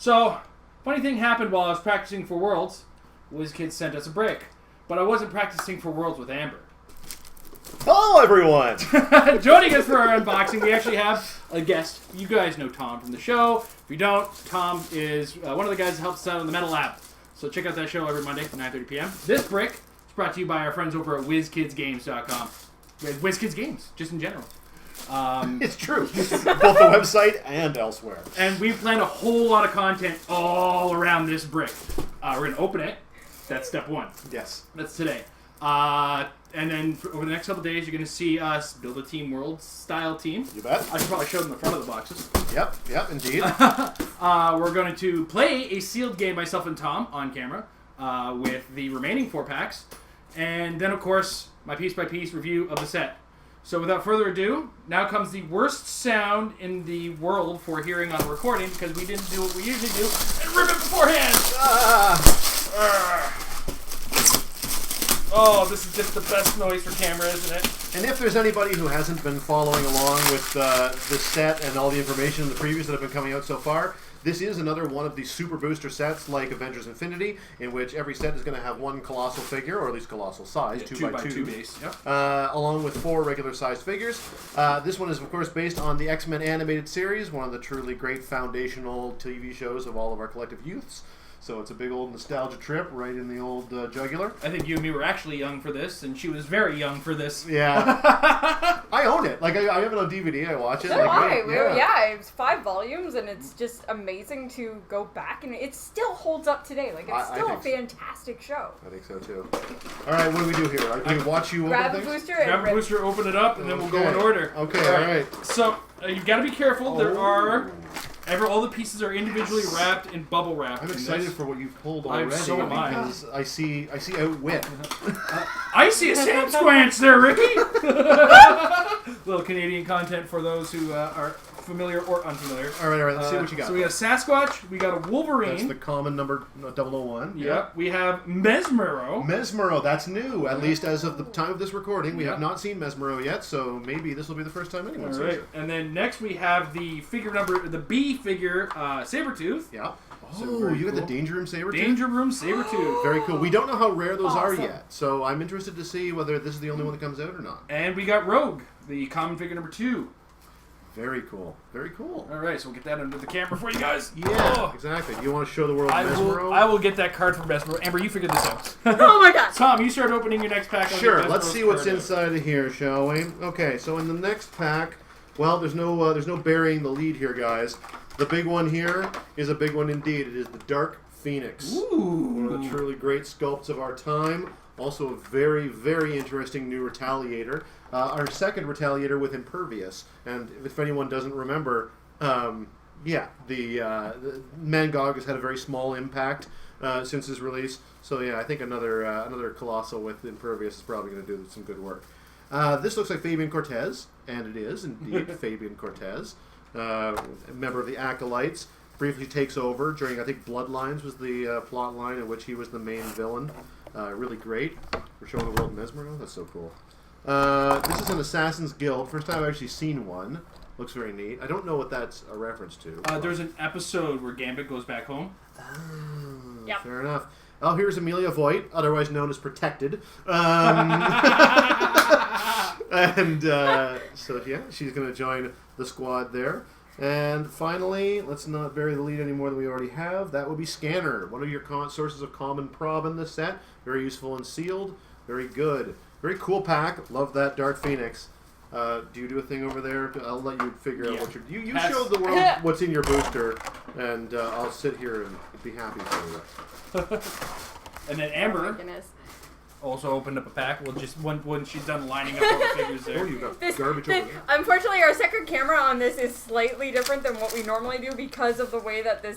So, funny thing happened while I was practicing for Worlds. Wizkids sent us a brick. But I wasn't practicing for Worlds with Amber. Hello, everyone! Joining us for our unboxing, we actually have a guest. You guys know Tom from the show. If you don't, Tom is one of the guys that helps us out in the Metal Lab. So check out that show every Monday at 9:30 p.m. This brick is brought to you by our friends over at WizKidsGames.com. WizKids Games, just in general. It's true. Both the website and elsewhere. And we've planned a whole lot of content all around this brick. We're going to open it. That's step one. Yes. That's today. And then over the next couple days, you're going to see us build a Team World style team. You bet. I should probably show them the front of the boxes. Yep, indeed. We're going to play a sealed game, myself and Tom, on camera, with the remaining 4 packs. And then, of course, my piece-by-piece review of the set. So without further ado, now comes the worst sound in the world for hearing on a recording, because we didn't do what we usually do and rip it beforehand. Oh, this is just the best noise for camera, isn't it? And if there's anybody who hasn't been following along with this set and all the information in the previews that have been coming out so far, this is another one of the super booster sets like Avengers Infinity, in which every set is going to have one colossal figure, or at least colossal size, 2x2 base, yep. Along with 4 regular sized figures. This one is, of course, based on the X-Men animated series, one of the truly great foundational TV shows of all of our collective youths. So it's a big old nostalgia trip right in the old jugular. I think you and me were actually young for this, and she was very young for this. Yeah. I own it. Like, I have it on DVD. I watch it. So like, yeah, it's 5 volumes, and it's just amazing to go back, and it still holds up today. Like, it's still a fantastic show. I think so, too. All right, what do we do here? I watch you grab open a things? booster Grab a booster, open it up, and then we'll go in order. Okay, all right. So, you've got to be careful. There are... all the pieces are individually wrapped in bubble wrap. I'm excited for what you've pulled already. So am I. Because I see outwit. I see a Sam Squanch there, Ricky! Little Canadian content for those who are familiar or unfamiliar. All right, let's see what you got. So we got a Sasquatch, we got a Wolverine. That's the common number 001. Yep. We have Mesmero. Mesmero, that's new, at least as of the time of this recording. We have not seen Mesmero yet, so maybe this will be the first time anyone sees it. And then next we have the B figure, Sabretooth. Yeah. So you got the Danger Room Sabretooth? Danger Room Sabretooth. Very cool. We don't know how rare those are yet, so I'm interested to see whether this is the only one that comes out or not. And we got Rogue, the common figure number 2. Very cool. Very cool. All right, so we'll get that under the camera for you guys. Yeah, exactly. You want to show the world Mesmero? I will get that card from Mesmero. Amber, you figured this out. Oh my god. Tom, you start opening your next pack. Sure, let's see what's inside of here, shall we? Okay, so in the next pack, well, there's no burying the lead here, guys. The big one here is a big one indeed. It is the Dark Phoenix. Ooh. One of the truly great sculpts of our time. Also a very, very interesting new Retaliator. Our second Retaliator with Impervious. And if anyone doesn't remember, the Mangog has had a very small impact since his release. So yeah, I think another Colossal with Impervious is probably going to do some good work. This looks like Fabian Cortez, and it is indeed Fabian Cortez, a member of the Acolytes. Briefly takes over during, I think, Bloodlines was the plot line in which he was the main villain. Really great. We're showing the world Mesmero. That's so cool. This is an Assassin's Guild. First time I've actually seen one. Looks very neat. I don't know what that's a reference to. There's an episode where Gambit goes back home. Yep. Fair enough. Oh, here's Amelia Voigt, otherwise known as Protected. So yeah, she's going to join the squad there. And finally, let's not bury the lead any more than we already have. That would be Scanner, one of your sources of common prob in this set. Very useful and sealed. Very good. Very cool pack. Love that Dark Phoenix. Do you do a thing over there? I'll let you figure out what you're... You show the world what's in your booster, and I'll sit here and be happy for you. And then Amber... Oh my goodness. Also opened up a pack. Well, just when she's done lining up all the figures there. Oh, you got garbage over there. Unfortunately, our second camera on this is slightly different than what we normally do because of the way that this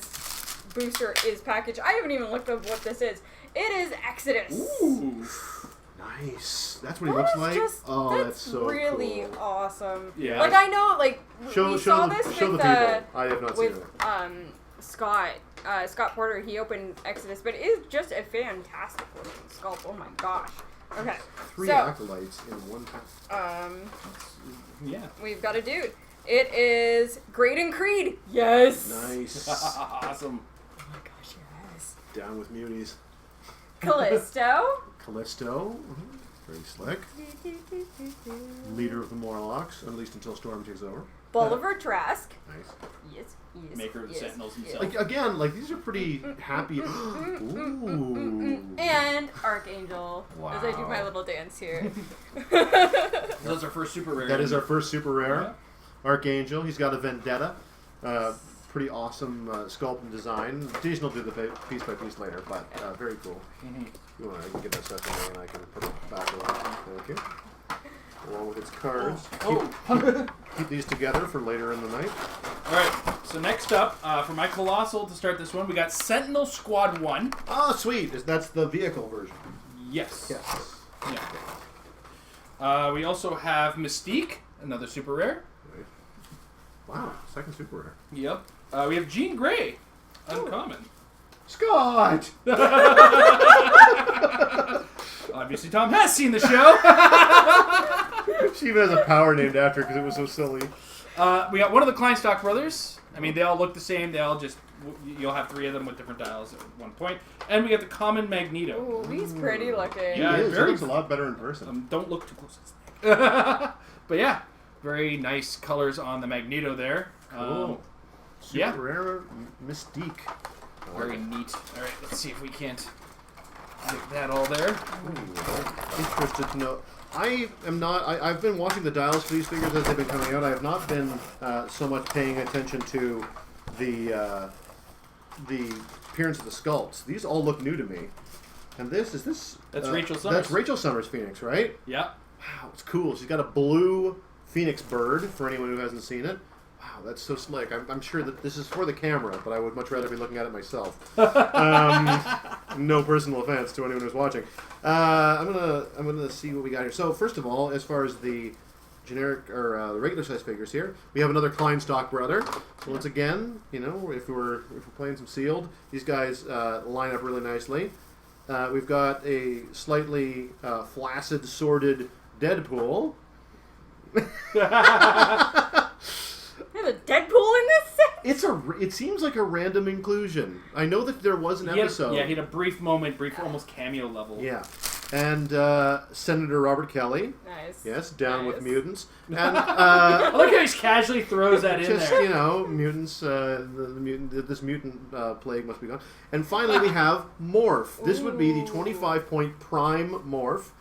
booster is packaged. I haven't even looked up what this is. It is Exodus. Ooh. Nice. That's what he looks like? That's so really cool. awesome. Yeah. Like, I know, like, Show the people. I have not seen it. Scott Porter, he opened Exodus, but it is just a fantastic looking sculpt. Oh my gosh. Okay. 3 acolytes in one pack. Yeah. We've got a dude. It is Graydon Creed. Yes. Nice. Awesome. Down with muties. Callisto. Callisto. Very slick. Leader of the Morlocks, at least until Storm takes over. Bolivar Trask. Nice. Yes. Maker of the Sentinels himself. Like, again, like these are pretty happy. Ooh. And Archangel. Wow. As I do my little dance here. That's our first super rare. That is our first super rare. Yeah. Archangel. He's got a Vendetta. Pretty awesome sculpt and design. Jason will do the piece by piece later, but very cool. You want, I can get that stuff in there and I can put it back away. Thank you. Along with its cards. Keep these together for later in the night. Alright, so next up, for my Colossal to start this one, we got Sentinel Squad 1. Oh, sweet. That's the vehicle version. Yes. Yes. Yeah. We also have Mystique, another super rare. Right. Wow, second super rare. Yep. We have Jean Grey, uncommon. Scott! Obviously, Tom has seen the show. She even has a power named after because it was so silly. We got one of the Kleinstock brothers. I mean, they all look the same. They all just, you'll have 3 of them with different dials at one point. And we got the common Magneto. Ooh, he's pretty looking. Yeah, He is. very- He looks a lot better in person. Don't look too close. But yeah, very nice colors on the Magneto there. Cool. Super yeah. rare Mystique. Very neat. All right, let's see if we can't get that all there. Interested to know. I've been watching the dials for these figures as they've been coming out. I have not been so much paying attention to the appearance of the sculpts. These all look new to me. And this That's Rachel Summers. That's Rachel Summers Phoenix, right? Yeah. Wow, it's cool. She's got a blue Phoenix bird for anyone who hasn't seen it. Wow, that's so slick. I'm sure that this is for the camera, but I would much rather be looking at it myself. No personal offense to anyone who's watching. I'm gonna see what we got here. So first of all, as far as the generic or the regular size figures here, we have another Kleinstock brother. So once again, you know, if we're playing some sealed, these guys line up really nicely. We've got a slightly flaccid, sordid Deadpool. There's a Deadpool in this set? It seems like a random inclusion. I know that there was an episode. He had a brief moment, almost cameo level. Yeah. And Senator Robert Kelly. Nice. Yes, down with Nice. mutants. And I like how he casually throws that in just, there. you know, mutants, this mutant plague must be gone. And finally we have Morph. This would be the 25-point Prime Morph.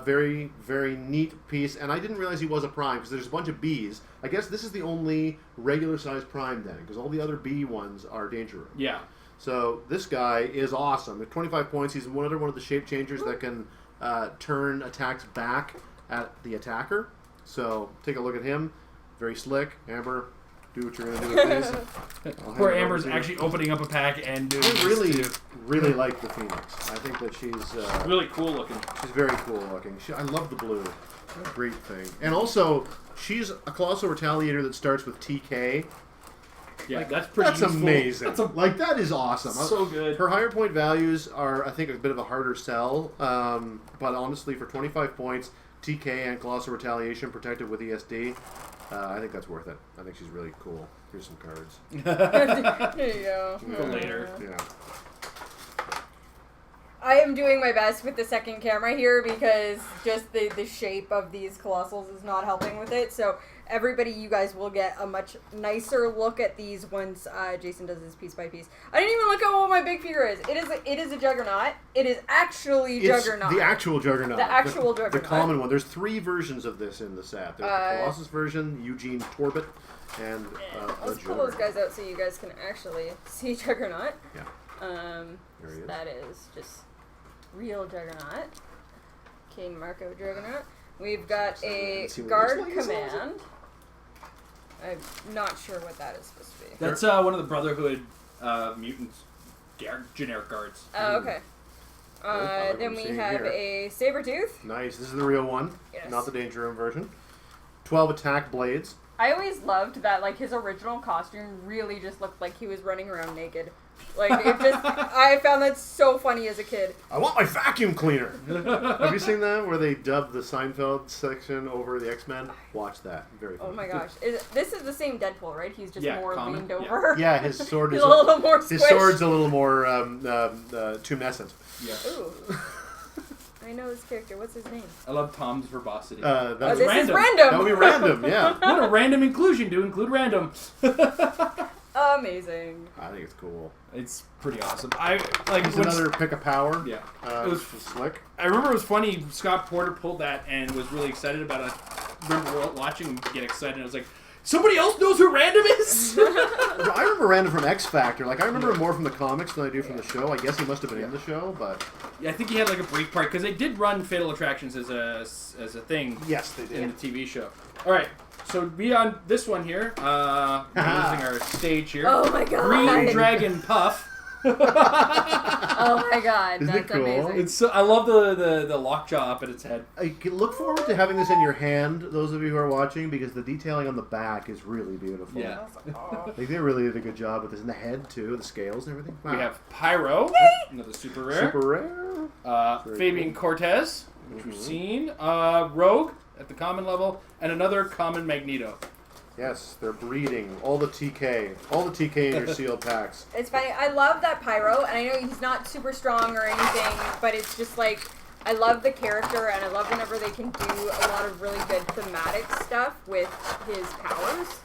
Very, very neat piece. And I didn't realize he was a Prime because there's a bunch of Bs. I guess this is the only regular-sized Prime then, because all the other B ones are Danger Room. Yeah. So this guy is awesome. At 25 points, he's another one of the shape changers that can turn attacks back at the attacker. So take a look at him. Very slick. Amber, do what you're going to do with these. Poor Amber's actually opening up a pack and doing I really, this too. really like the Phoenix. I think that she's Really cool looking. she's very cool looking. I love the blue. Great thing. And also, she's a Colossal Retaliator that starts with TK. Yeah, that's pretty That's useful. amazing. That is awesome. So good. Her higher point values are, I think, a bit of a harder sell. But honestly, for 25 points, TK and Colossal Retaliation protected with ESD, I think that's worth it. I think she's really cool. Here's some cards. There you go. For later. Yeah. I am doing my best with the second camera here because just the shape of these Colossals is not helping with it. So everybody, you guys will get a much nicer look at these once Jason does this piece by piece. I didn't even look at what my big figure is. It is a Juggernaut. It is actually Juggernaut. The actual Juggernaut. The actual Juggernaut. The common one. There's 3 versions of this in the set. There's the Colossus version, Eugene Torbett, and Let's pull those guys out so you guys can actually see Juggernaut. Yeah. There he is. That is just real Juggernaut. King Marco Juggernaut. We've got a see what it guard looks like. command. I'm not sure what that is supposed to be. That's one of the Brotherhood mutants, generic guards. Oh, okay. what Then we're we seeing have here. a Sabretooth. Nice. This is the real one, Yes. not the Danger Room version. 12 attack blades. I always loved that, like, his original costume really just looked like he was running around naked. Like, it just, I found that so funny as a kid. I want my vacuum cleaner. Have you seen that where they dubbed the Seinfeld section over the X-Men? Watch that. Very funny. Oh my gosh. This is the same Deadpool, right? He's just more common. leaned over. Yeah, his sword is He's a little more squished. his sword's a little more tumescent. Yeah. Ooh. I know this character. What's his name? I love Tom's verbosity. That's this random. is random. That would be random, yeah. What a random inclusion to include random. Amazing. I think it's cool. It's pretty awesome. I like It's when another pick of power. Yeah. It was slick. I remember it was funny. Scott Porter pulled that and was really excited about it. I remember watching him get excited. I was like, somebody else knows who Random is? I remember Random from X Factor. Like, I remember him more from the comics than I do from the show. I guess he must have been in the show, but... Yeah, I think he had like a brief part, because they did run Fatal Attractions as a thing. Yes, they did. In the TV show. Alright, so be on this one here. We're using our stage here. Oh my god. Green Dragon Puff. Oh my god, Isn't it that's cool? amazing. It's I love the lockjaw up at its head. I can look forward to having this in your hand, those of you who are watching, because the detailing on the back is really beautiful. Yeah. Like, they really did a good job with this. In the head, too, the scales and everything. Wow. We have Pyro, another super rare. Super rare. Very Fabian cool. Cortez, which we've seen. Rogue at the common level, and another common Magneto. Yes, they're breeding. All the TK. All the TK in your sealed packs. It's funny. I love that Pyro, and I know he's not super strong or anything, but it's just like, I love the character, and I love whenever they can do a lot of really good thematic stuff with his powers.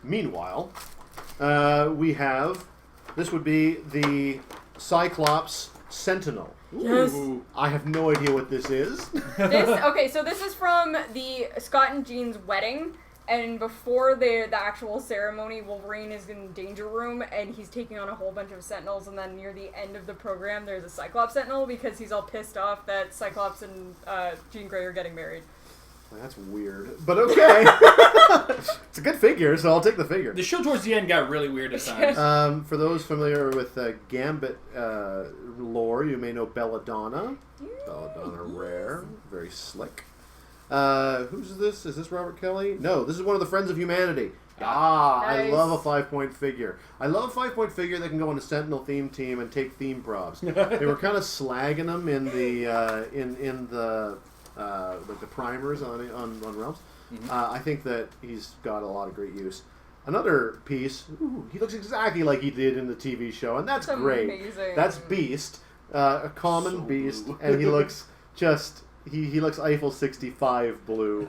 Meanwhile, we have... This would be the Cyclops Sentinel. Yes. Ooh. I have no idea what this is. Okay, so this is from the Scott and Jean's wedding, and before the actual ceremony, Wolverine is in the danger room, and he's taking on a whole bunch of Sentinels, and then near the end of the program, there's a Cyclops Sentinel, because he's all pissed off that Cyclops and Jean Grey are getting married. That's weird, but okay. It's a good figure, so I'll take the figure. The show towards the end got really weird at times. For those familiar with Gambit lore, you may know Belladonna. Belladonna rare, very slick. Who's this? Is this Robert Kelly? No, this is one of the Friends of Humanity. Ah, I Nice. love a 5-point figure. I love a 5-point figure that can go on a Sentinel theme team and take theme props. They were kind of slagging them in the like the primers on Realms. Mm-hmm. I think that he's got a lot of great use. Another piece, he looks exactly like he did in the TV show, and that's great. Amazing. That's Beast, a common So beast, blue. and he looks just... He looks Eiffel 65 blue.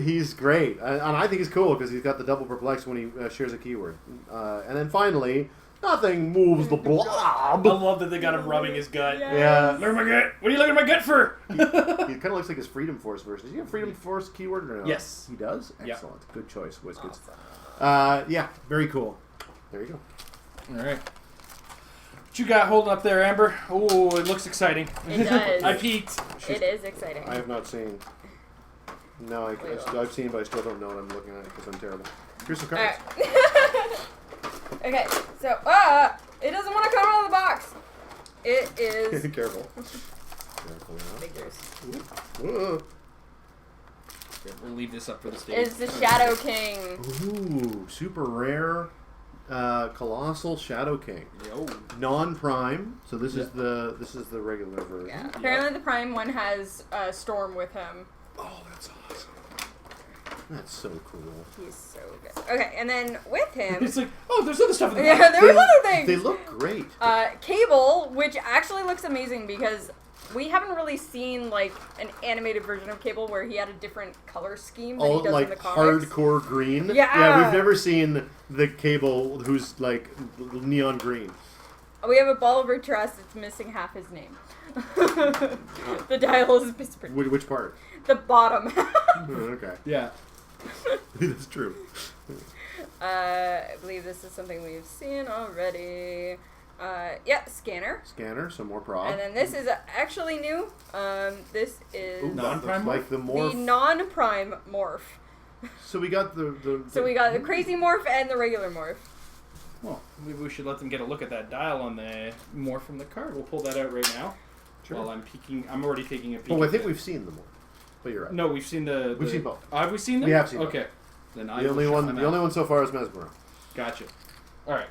He's great. And I think he's cool because he's got the double perplex when he shares a keyword. And then finally, nothing moves the blob. I love that they got him rubbing his gut. Yeah. Look at my gut. What are you looking at my gut for? He kind of looks like his Freedom Force version. Does he have Freedom Force keyword or no? Yes. He does? Yeah. Excellent. Good choice, Wizkids. Yeah, very cool. There you go. All right. What you got holding up there, Amber? Oh, it looks exciting. It does. I peeked. It is exciting. I have not seen. No, I've seen, but I still don't know what I'm looking at because I'm terrible. Here's some cards. Alright. Okay, so, it doesn't want to come out of the box. It is Careful. Careful now. figures. Whoa. We'll leave this up for the stage. It's the Shadow King. Ooh, super rare. Colossal Shadow King. Yo. Non-prime. So this is the regular version. Yeah. Apparently the Prime one has Storm with him. Oh, that's awesome. That's so cool. He's so good. Okay, and then with him... It's like, oh, there's other stuff in the yeah, box. there was other things! They look great. Cable, which actually looks amazing because we haven't really seen, like, an animated version of Cable where he had a different color scheme than he does in the comics. Hardcore green. Yeah. We've never seen the Cable who's like neon green. We have a ball of trust. It's missing half his name. The dial is misprint. Which part? The bottom half. Oh, okay. Yeah. That's true. I believe this is something we've seen already. Yeah, Scanner. Scanner, some more prob. And then this is actually new. This is Ooh, Non-prime like the morph. the non-prime morph. So we got So we got the crazy morph and the regular morph. Well, maybe we should let them get a look at that dial on the more from the card. We'll pull that out right now. Sure. While I'm peeking, I'm already taking a peek. Oh, I at think it. we've seen them all. but you're right. No, we've seen the... We've seen both. Have we seen them? We have seen both. Okay. Then I The will only shut one. my The mouth. only one so far is Mesmero. Gotcha. All right.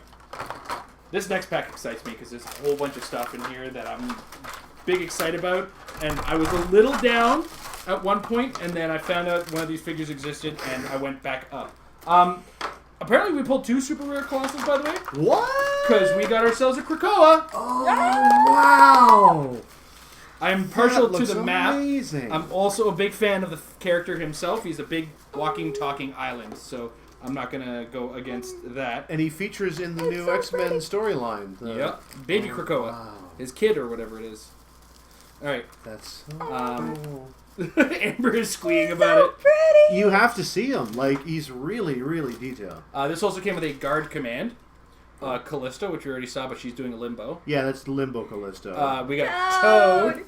This next pack excites me because there's a whole bunch of stuff in here that I'm big excited about. And I was a little down at one point, and then I found out one of these figures existed, and I went back up. Apparently we pulled 2 super rare Colossals, by the way. What? Because we got ourselves a Krakoa. Oh wow! I'm partial That to the looks map. amazing. I'm also a big fan of the character himself. He's a big walking, talking island, so I'm not going to go against that. And he features in the new so X-Men pretty. storyline. Yep. Baby Krakoa. Wow. His kid or whatever it is. All right. That's Um, Amber is squeeing about it. Pretty. you have to see him. Like, he's really, really detailed. This also came with a guard command. Callisto, which we already saw, but she's doing a limbo. Yeah, that's Limbo Callisto. We got Toad.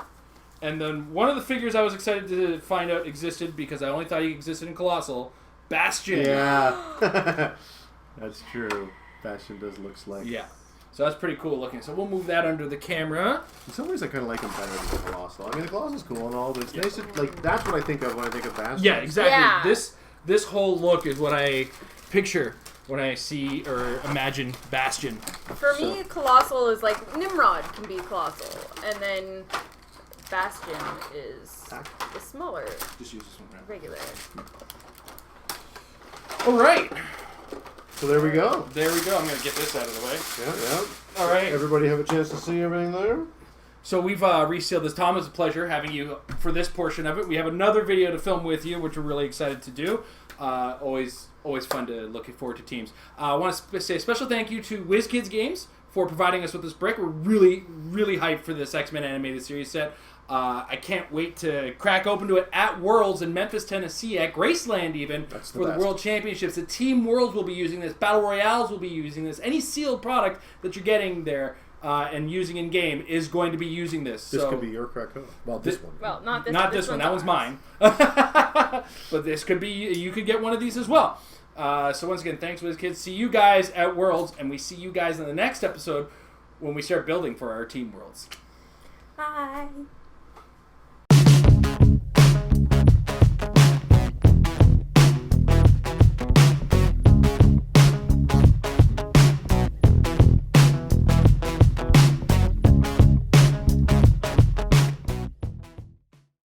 And then one of the figures I was excited to find out existed because I only thought he existed in Colossal, Bastion. yeah. That's true. Bastion does look like. Yeah. So that's pretty cool looking. So we'll move that under the camera. In some ways, I kind of like him better than the Colossal. I mean, the Colossal's cool and all, but it's nice to, like, that's what I think of when I think of Bastion. Yeah, exactly. Yeah. This whole look is what I picture when I see or imagine Bastion. For me, Colossal is like Nimrod can be Colossal, and then Bastion is the smaller, Just use this one. Right? regular. All right. So there we go. There we go. I'm gonna get this out of the way. Yeah. All right. Everybody have a chance to see everything there? So we've resealed this. Tom, it's a pleasure having you for this portion of it. We have another video to film with you, which we're really excited to do. Always fun to look forward to teams. I want to say a special thank you to Wizkids Games for providing us with this brick. We're really, really hyped for this X-Men Animated Series set. I can't wait to crack open to it at Worlds in Memphis, Tennessee, at Graceland even, That's for the best. World Championships. The Team Worlds will be using this. Battle Royales will be using this. Any sealed product that you're getting there and using in-game is going to be using this. This So, could be your Krakoa. Well, this one. Well, not this. not this one. That one's ours. mine. But this could be. You could get one of these as well. So once again, thanks, WizKids. See you guys at Worlds, and we see you guys in the next episode when we start building for our Team Worlds. Bye.